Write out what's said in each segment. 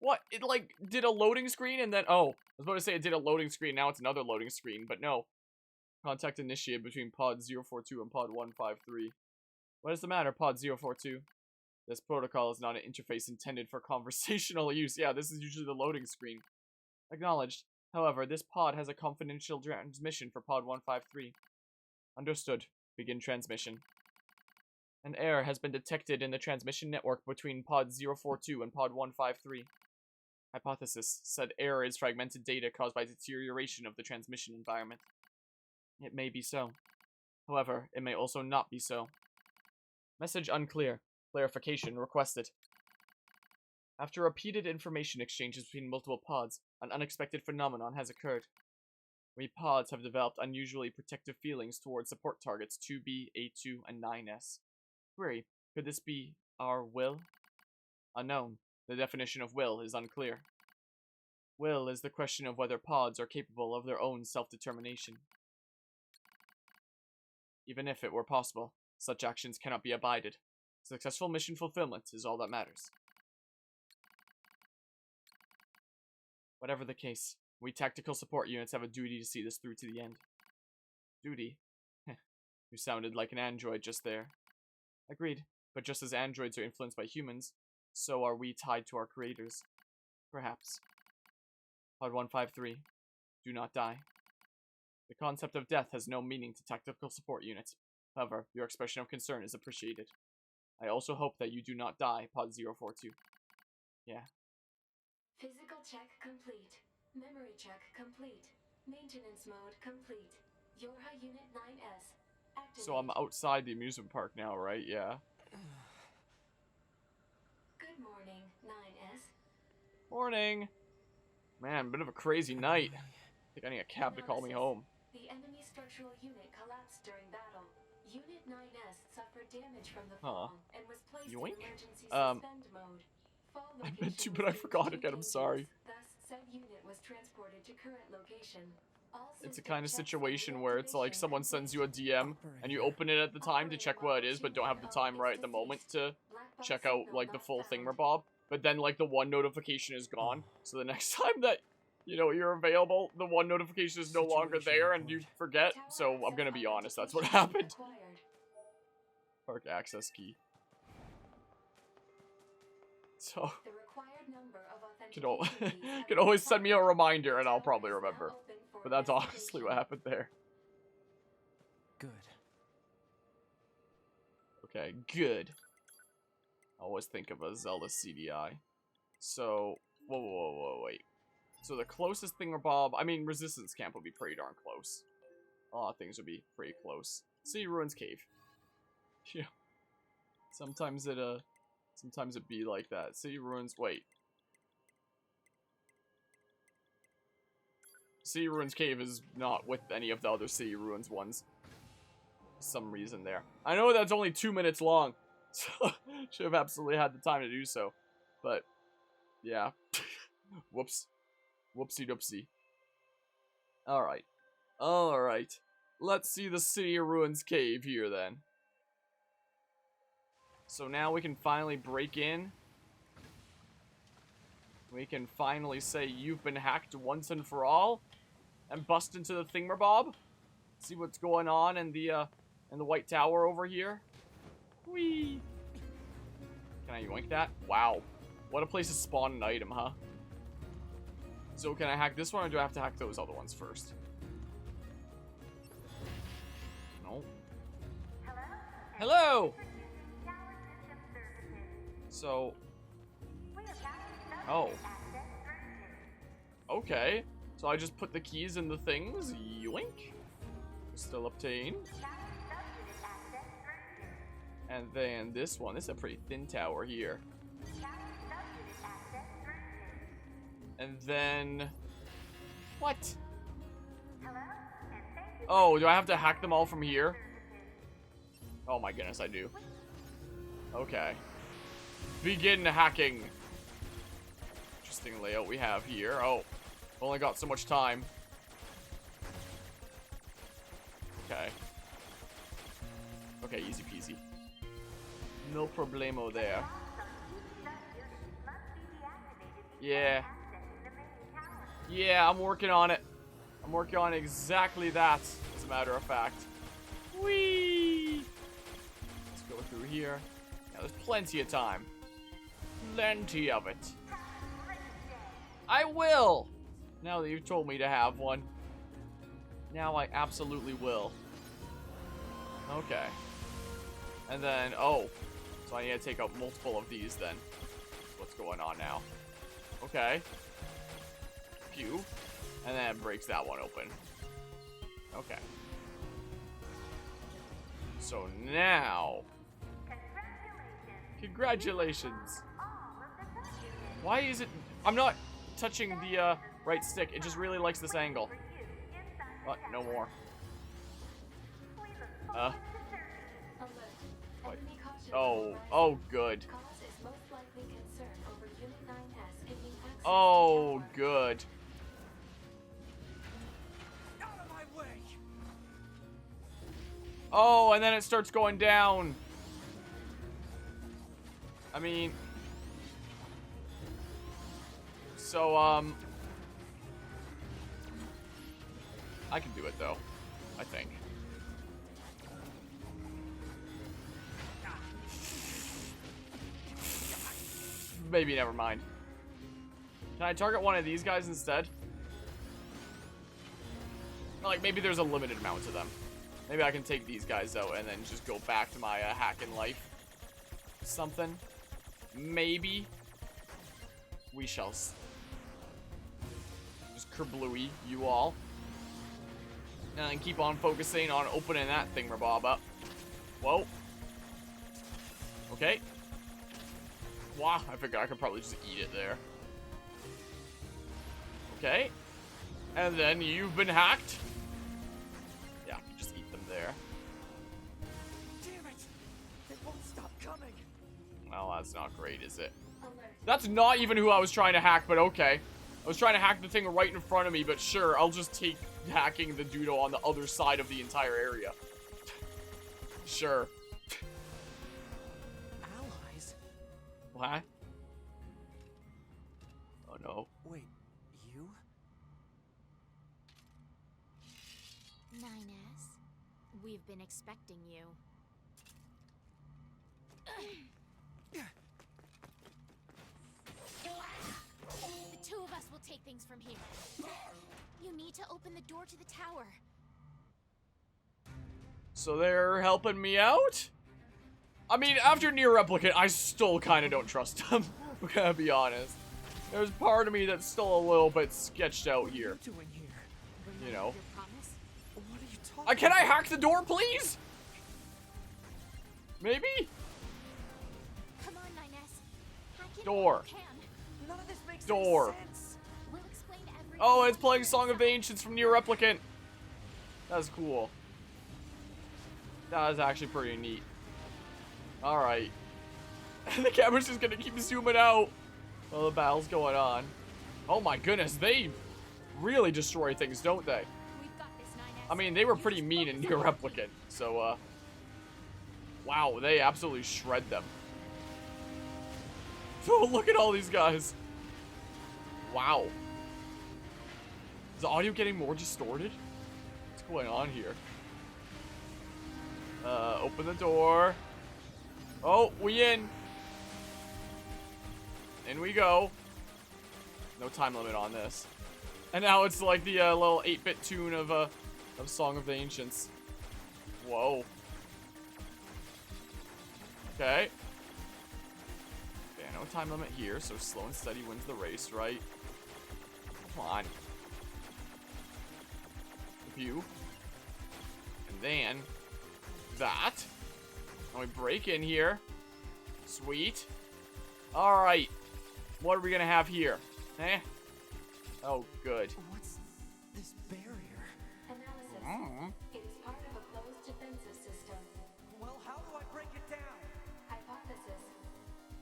What? It, like, did a loading screen and then... Oh, I was about to say it did a loading screen. Now it's another loading screen, but no. Contact initiated between pod 042 and pod 153. What is the matter, pod 042? This protocol is not an interface intended for conversational use. Yeah, this is usually the loading screen. Acknowledged. However, this pod has a confidential transmission for pod 153. Understood. Begin transmission. An error has been detected in the transmission network between pod 042 and pod 153. Hypothesis. Said error is fragmented data caused by deterioration of the transmission environment. It may be so. However, it may also not be so. Message unclear. Clarification requested. After repeated information exchanges between multiple pods, an unexpected phenomenon has occurred. We pods have developed unusually protective feelings towards support targets 2B, A2, and 9S. Query, could this be our will? Unknown. The definition of will is unclear. Will is the question of whether pods are capable of their own self-determination. Even if it were possible, such actions cannot be abided. Successful mission fulfillment is all that matters. Whatever the case, we tactical support units have a duty to see this through to the end. Duty? You sounded like an android just there. Agreed, but just as androids are influenced by humans, so are we tied to our creators. Perhaps. Pod 153. Do not die. The concept of death has no meaning to tactical support units. However, your expression of concern is appreciated. I also hope that you do not die, Pod 042. Yeah. Physical check complete. Memory check complete. Maintenance mode complete. Yorha Unit 9S. Activate. So I'm outside the amusement park now, right? Yeah. Good morning, 9S. Morning. Man, bit of a crazy night. I think I need a cab to call me home. The enemy structural unit collapsed during battle. Unit 9S suffered damage from the Huh. fall and was placed Yoink. in emergency suspend mode. Fall I meant location to, was but I within forgot 2 again. I'm pages. sorry. Thus, said unit was transported to current location. All It's a system kind of checks and situation where it's like reactivation someone sends you a complete. DM and you open it at the time to check what it is, but don't have the time right at the moment to Black box check out signal like the not full found. thingamabob. But then like the one notification is gone. So the next time that you know you're available, the one notification is no longer there and you forget. So I'm gonna be honest, that's what happened. Acquired. Park access key. So The required number of could, al authentication keys have could been always send me a acquired. reminder and I'll Tower probably is now remember. open for But that's honestly investigation. what happened there. Good. Okay, good. I always think of a Zelda CDI. So, whoa, wait. So the closest thingamabob, I mean, Resistance Camp would be pretty darn close. A lot of things would be pretty close. Sea Ruins Cave. Yeah. Sometimes it be like that. City Ruins, wait. City Ruins Cave is not with any of the other City Ruins ones. For some reason there. I know that's only 2 minutes long. So, should have absolutely had the time to do so. But, yeah. Whoops. Whoopsie doopsie. Alright. Alright. Let's see the City of Ruins cave here then. So now we can finally break in. We can finally say you've been hacked once and for all. And bust into the thingamabob. See what's going on in the White Tower over here. Whee! Can I yoink that? Wow. What a place to spawn an item, huh? So can I hack this one or do I have to hack those other ones first? No. Hello! So... Oh. Okay. So I just put the keys in the things. Yoink. Still obtained. And then this one. This is a pretty thin tower here. And then... What? Oh, do I have to hack them all from here? Oh my goodness, I do. Okay. Begin hacking. Interesting layout we have here. Oh, only got so much time. Okay. Okay, easy peasy. No problemo there. Yeah. Yeah, I'm working on it. I'm working on exactly that, as a matter of fact. Whee! Let's go through here. Now, there's plenty of time. Plenty of it. I will! Now that you've told me to have one. Now I absolutely will. Okay. And then, oh. So I need to take out multiple of these then. What's going on now? Okay. Pew. And then it breaks that one open. Okay. So now... Congratulations. Why is it... I'm not touching the right stick. It just really likes this angle. What? No more. What? Oh, good. Oh, good. Oh, and then it starts going down. I mean... So, I can do it, though. I think. Maybe, never mind. Can I target one of these guys instead? Like, maybe there's a limited amount of them. Maybe I can take these guys out and then just go back to my hacking life. Something. Maybe. We shall see. Just kerblooey, you all. And then keep on focusing on opening that thingamabob up. Whoa. Okay. Wow, I figured I could probably just eat it there. Okay. And then you've been hacked. Yeah, just eat them there. Damn it! They won't stop coming. Well, that's not great, is it? That's not even who I was trying to hack, but okay. I was trying to hack the thing right in front of me, but sure, I'll just take hacking the doodle on the other side of the entire area. Sure. Allies? What? Oh no. Wait, you? 9S, we've been expecting you. The two of us will take things from here. You need to open the door to the tower. So they're helping me out? I mean, after NieR Replicant, I still kind of don't trust them. I'm gonna be honest. There's part of me that's still a little bit sketched out here. What are you doing here? You know. Your promise? What are you talking Can I hack the door, please? Maybe? Come on, 9S. Hack it Door. if you can. None of this makes Door. any sense. We'll explain everything. Oh, it's playing Song of the Ancients from NieR Replicant. That's cool. That is actually pretty neat. Alright. The camera's just gonna keep zooming out while the battle's going on. Oh my goodness, they really destroy things, don't they? We've got this, 9S. I mean, they were pretty mean in NieR Replicant, so, wow, they absolutely shred them. Oh, look at all these guys. Wow. Is the audio getting more distorted? What's going on here? Open the door. Oh, we in. In we go. No time limit on this. And now it's like the little 8-bit tune of Song of the Ancients. Whoa. Okay. Okay, no time limit here, so slow and steady wins the race, right? Come on. Pew. And then that. And we break in here. Sweet. Alright. What are we gonna have here? Eh? Oh, good. What's this barrier? Analysis. It is part of a closed defensive system. Well, how do I break it down? Hypothesis.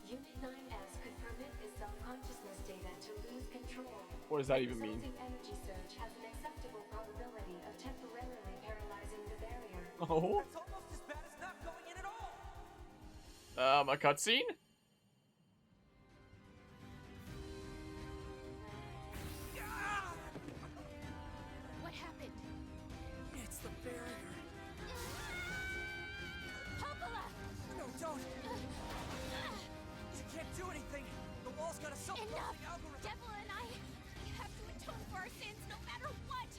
Unit 9S could permit its self-consciousness data to lose control. What does that even mean? The resulting energy surge has an acceptable probability of temporarily paralyzing the barrier. Oh? It's almost as bad as not going in at all. A cutscene? Enough! Devil and I have to atone for our sins no matter what!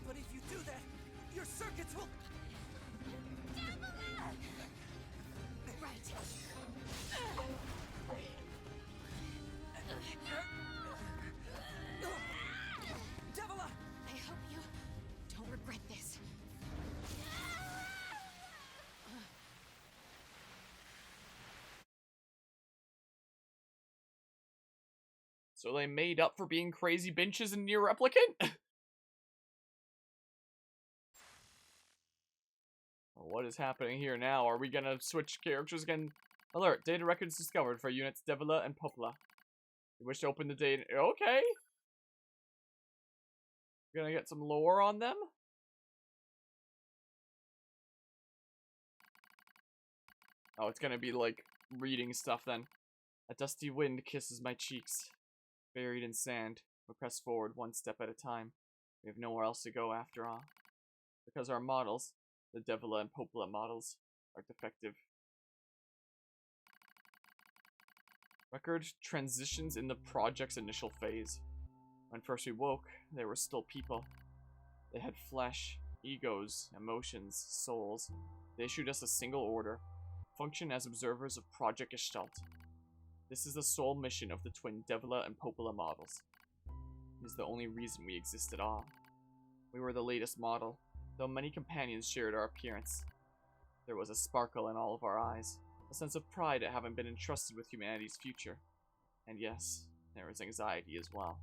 But if you do that, your circuits will... Devil! Right. Devila! I hope you don't regret this. So they made up for being crazy benches in NieR Replicant? What is happening here now? Are we gonna switch characters again? Alert, data records discovered for units Devila and Popla. You wish to open the data... Okay. We're gonna get some lore on them? Oh, it's gonna be like reading stuff then. A dusty wind kisses my cheeks. Buried in sand, we press forward one step at a time. We have nowhere else to go after all. Because our models, the Devila and Popla models, are defective. Record transitions in the project's initial phase. When first we woke, they were still people. They had flesh, egos, emotions, souls. They issued us a single order. Function as observers of Project Gestalt. This is the sole mission of the twin Devila and Popla models. It is the only reason we exist at all. We were the latest model, though many companions shared our appearance. There was a sparkle in all of our eyes, a sense of pride at having been entrusted with humanity's future. And yes, there was anxiety as well.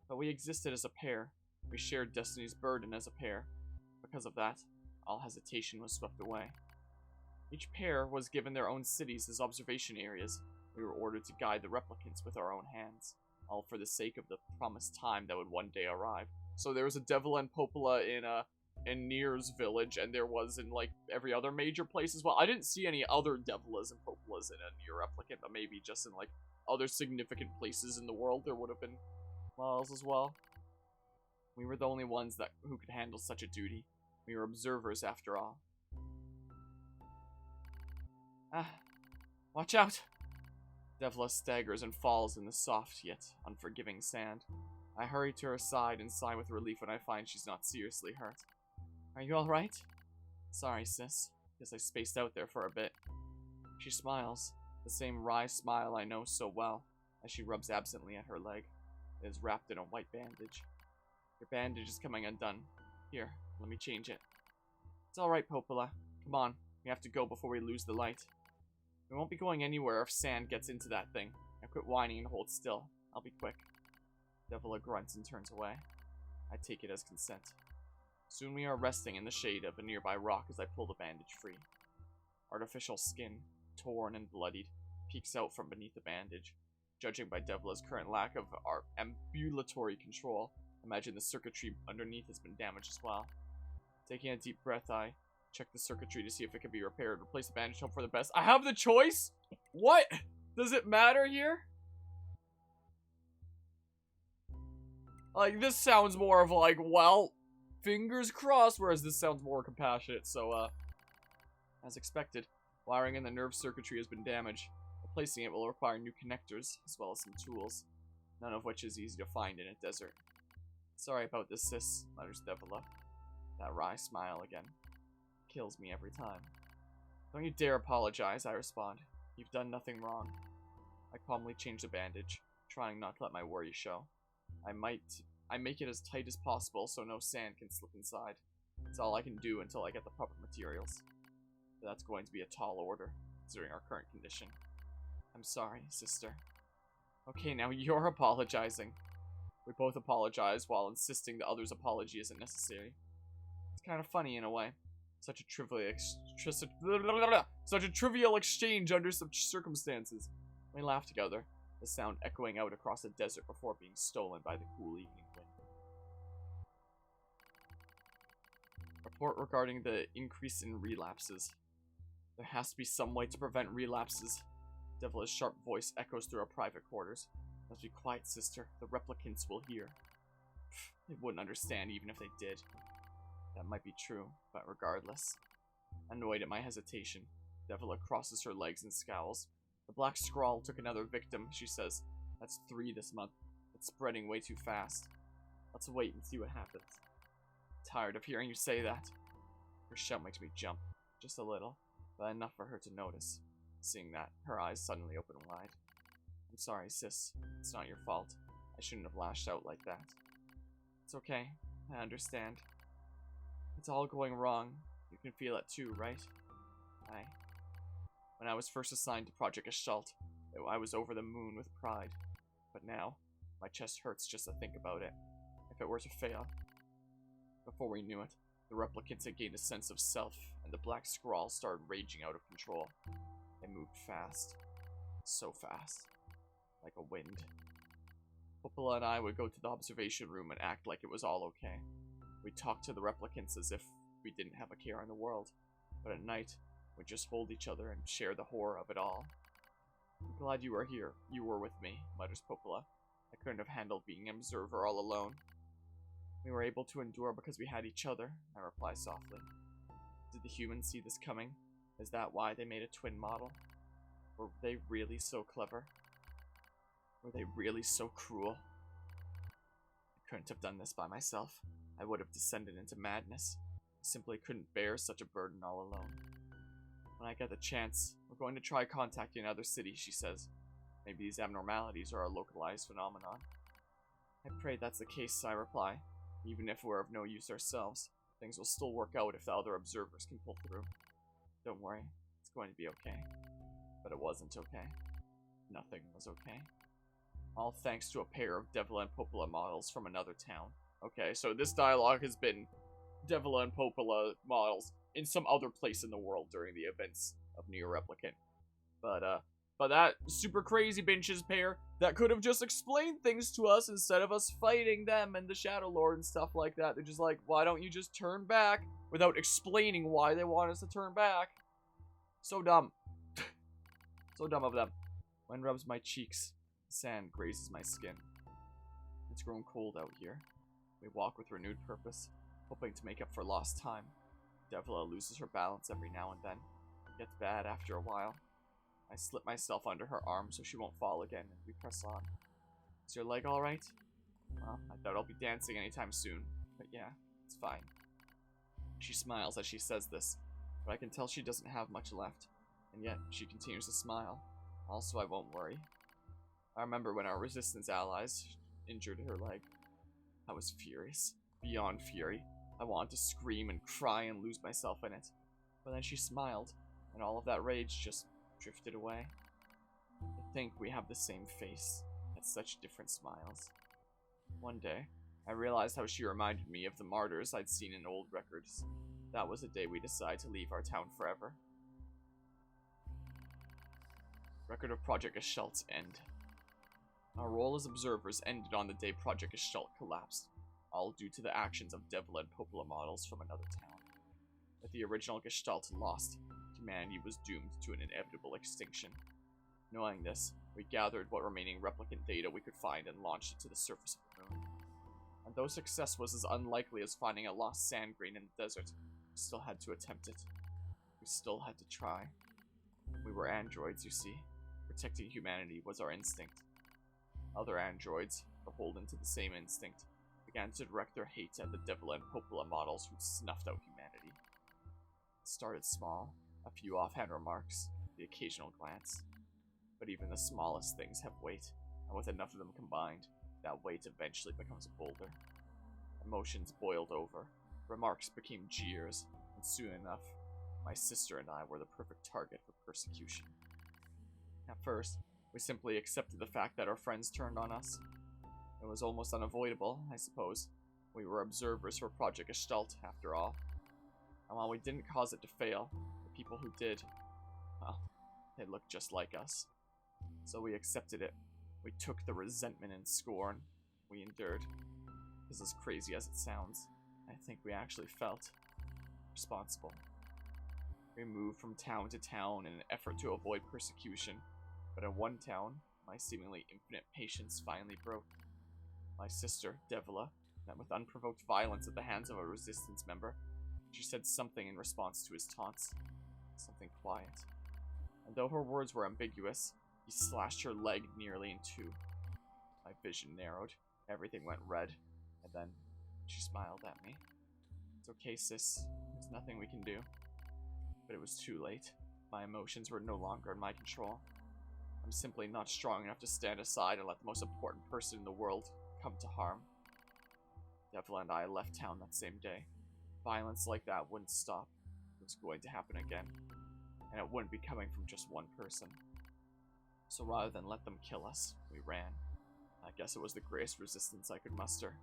But we existed as a pair. We shared destiny's burden as a pair. Because of that, all hesitation was swept away. Each pair was given their own cities as observation areas. We were ordered to guide the replicants with our own hands, all for the sake of the promised time that would one day arrive. So there was a Devila and Popla in NieR's village, and there was in like every other major place as well. I didn't see any other Devilas and Poplas in a NieR Replicant, but maybe just in like other significant places in the world there would have been models as well. We were the only ones who could handle such a duty. We were observers after all. Watch out! Devila staggers and falls in the soft yet unforgiving sand. I hurry to her side and sigh with relief when I find she's not seriously hurt. Are you alright? Sorry, sis. Guess I spaced out there for a bit. She smiles, the same wry smile I know so well, as she rubs absently at her leg. It is wrapped in a white bandage. Your bandage is coming undone. Here, let me change it. It's alright, Popla. Come on, we have to go before we lose the light. We won't be going anywhere if sand gets into that thing. Now quit whining and hold still. I'll be quick. Devila grunts and turns away. I take it as consent. Soon we are resting in the shade of a nearby rock as I pull the bandage free. Artificial skin, torn and bloodied, peeks out from beneath the bandage. Judging by Devila's current lack of our ambulatory control, imagine the circuitry underneath has been damaged as well. Taking a deep breath, I check the circuitry to see if it can be repaired. Replace the bandage, hope for the best. I have the choice? What? Does it matter here? Like, this sounds more of like, well, fingers crossed, whereas this sounds more compassionate. So, as expected, wiring in the nerve circuitry has been damaged. Replacing it will require new connectors, as well as some tools, none of which is easy to find in a desert. Sorry about this, sis, mutters Devila. That wry smile again. Kills me every time. Don't you dare apologize, I respond. You've done nothing wrong. I calmly change the bandage, trying not to let my worry show. I make it as tight as possible so no sand can slip inside. It's all I can do until I get the proper materials. But that's going to be a tall order, considering our current condition. I'm sorry, sister. Okay, now you're apologizing. We both apologize while insisting the other's apology isn't necessary. It's kind of funny in a way. Such a trivial exchange under such circumstances. We laugh together, the sound echoing out across the desert before being stolen by the cool evening wind. Report regarding the increase in relapses. There has to be some way to prevent relapses. Devila's sharp voice echoes through our private quarters. Must be quiet, sister. The replicants will hear. They wouldn't understand even if they did. That might be true, but regardless. Annoyed at my hesitation, Devila crosses her legs and scowls. The black scrawl took another victim, she says. That's 3 this month. It's spreading way too fast. Let's wait and see what happens. Tired of hearing you say that. Her shout makes me jump, just a little, but enough for her to notice. Seeing that, her eyes suddenly open wide. I'm sorry, sis. It's not your fault. I shouldn't have lashed out like that. It's okay. I understand. It's all going wrong. You can feel it too, right? When I was first assigned to Project Gestalt, I was over the moon with pride. But now, my chest hurts just to think about it. If it were to fail. Before we knew it, the replicants had gained a sense of self, and the black scrawl started raging out of control. They moved fast. So fast. Like a wind. Popola and I would go to the observation room and act like it was all okay. We'd talk to the replicants as if we didn't have a care in the world. But at night, we'd just hold each other and share the horror of it all. I'm glad you are here. You were with me, mutters Popola. I couldn't have handled being an observer all alone. We were able to endure because we had each other, I reply softly. Did the humans see this coming? Is that why they made a twin model? Were they really so clever? Were they really so cruel? I couldn't have done this by myself. I would have descended into madness. I simply couldn't bear such a burden all alone. When I get the chance, we're going to try contacting another city, she says. Maybe these abnormalities are a localized phenomenon. I pray that's the case, I reply. Even if we're of no use ourselves, things will still work out if the other observers can pull through. Don't worry, it's going to be okay. But it wasn't okay. Nothing was okay. All thanks to a pair of Devila and Popola models from another town. Okay, so this dialogue has been Devila and Popola models in some other place in the world during the events of NieR Replicant. But that super crazy benches pair that could have just explained things to us instead of us fighting them and the Shadow Lord and stuff like that. They're just like, why don't you just turn back without explaining why they want us to turn back? So dumb. So dumb of them. Wind rubs my cheeks. Sand grazes my skin. It's grown cold out here. We walk with renewed purpose, hoping to make up for lost time. Devila loses her balance every now and then. It gets bad after a while. I slip myself under her arm so she won't fall again, and we press on. Is your leg alright? Well, I doubt I'll be dancing anytime soon, but yeah, it's fine. She smiles as she says this, but I can tell she doesn't have much left, and yet she continues to smile. Also, I won't worry. I remember when our resistance allies injured her leg. I was furious. Beyond fury. I wanted to scream and cry and lose myself in it. But then she smiled, and all of that rage just drifted away. I think we have the same face, yet such different smiles. One day, I realized how she reminded me of the martyrs I'd seen in old records. That was the day we decided to leave our town forever. Record of Project Gestalt's end. Our role as observers ended on the day Project Gestalt collapsed, all due to the actions of Devila and Popola models from another town. With the original Gestalt lost, humanity was doomed to an inevitable extinction. Knowing this, we gathered what remaining replicant data we could find and launched it to the surface of the moon. And though success was as unlikely as finding a lost sand grain in the desert, we still had to attempt it. We still had to try. We were androids, you see. Protecting humanity was our instinct. Other androids, beholden to the same instinct, began to direct their hate at the Devila and Popola models who snuffed out humanity. It started small, a few offhand remarks, the occasional glance. But even the smallest things have weight, and with enough of them combined, that weight eventually becomes a boulder. Emotions boiled over, remarks became jeers, and soon enough, my sister and I were the perfect target for persecution. At first, we simply accepted the fact that our friends turned on us. It was almost unavoidable, I suppose. We were observers for Project Gestalt, after all. And while we didn't cause it to fail, the people who did, well, they looked just like us. So we accepted it. We took the resentment and scorn. We endured. Because as crazy as it sounds, I think we actually felt responsible. We moved from town to town in an effort to avoid persecution. But in one town, my seemingly infinite patience finally broke. My sister, Devila, met with unprovoked violence at the hands of a resistance member. She said something in response to his taunts. Something quiet. And though her words were ambiguous, he slashed her leg nearly in two. My vision narrowed. Everything went red. And then she smiled at me. It's okay, sis. There's nothing we can do. But it was too late. My emotions were no longer in my control. I'm simply not strong enough to stand aside and let the most important person in the world come to harm. Devil and I left town that same day. Violence like that wouldn't stop. It was going to happen again. And it wouldn't be coming from just one person. So rather than let them kill us, we ran. I guess it was the greatest resistance I could muster.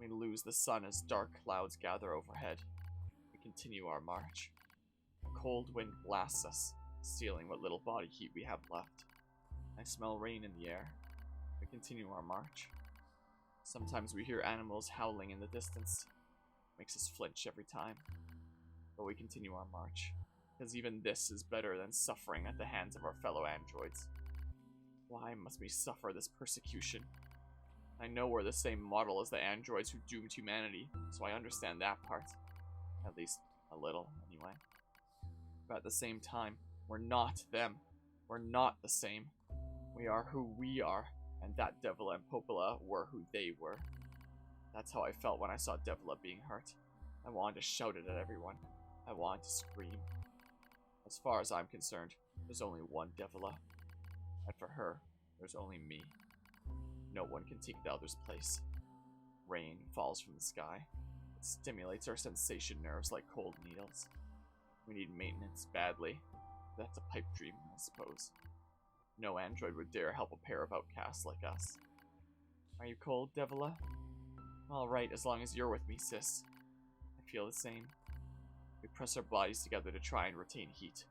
We lose the sun as dark clouds gather overhead. We continue our march. A cold wind blasts us, stealing what little body heat we have left. I smell rain in the air. We continue our march. Sometimes we hear animals howling in the distance. It makes us flinch every time. But we continue our march, because even this is better than suffering at the hands of our fellow androids. Why must we suffer this persecution? I know we're the same model as the androids who doomed humanity, so I understand that part. At least a little, anyway. But at the same time, we're not them. We're not the same. We are who we are, and that Devila and Popola were who they were. That's how I felt when I saw Devila being hurt. I wanted to shout it at everyone. I wanted to scream. As far as I'm concerned, there's only one Devila. And for her, there's only me. No one can take the other's place. Rain falls from the sky. It stimulates our sensation nerves like cold needles. We need maintenance badly. That's a pipe dream, I suppose. No android would dare help a pair of outcasts like us. Are you cold, Devila? Alright, as long as you're with me, sis. I feel the same. We press our bodies together to try and retain heat.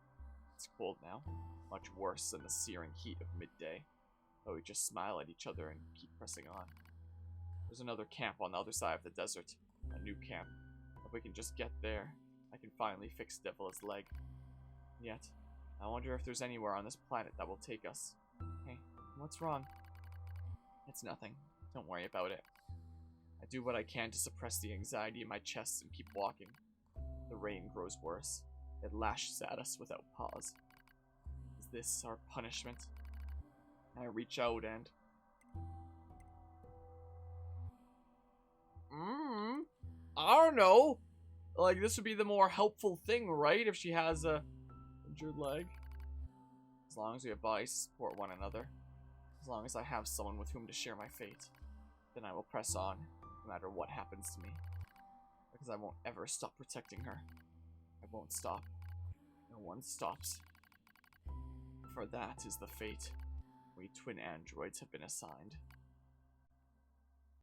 It's cold now, much worse than the searing heat of midday. But we just smile at each other and keep pressing on. There's another camp on the other side of the desert. A new camp. If we can just get there, I can finally fix Devila's leg. Yet, I wonder if there's anywhere on this planet that will take us. Hey, what's wrong? It's nothing. Don't worry about it. I do what I can to suppress the anxiety in my chest and keep walking. The rain grows worse. It lashes at us without pause. Is this our punishment? I reach out and... I don't know. Like, this would be the more helpful thing, right? If she has a injured leg. As long as we have bodies to support one another. As long as I have someone with whom to share my fate. Then I will press on, no matter what happens to me. Because I won't ever stop protecting her. I won't stop. No one stops. For that is the fate we twin androids have been assigned.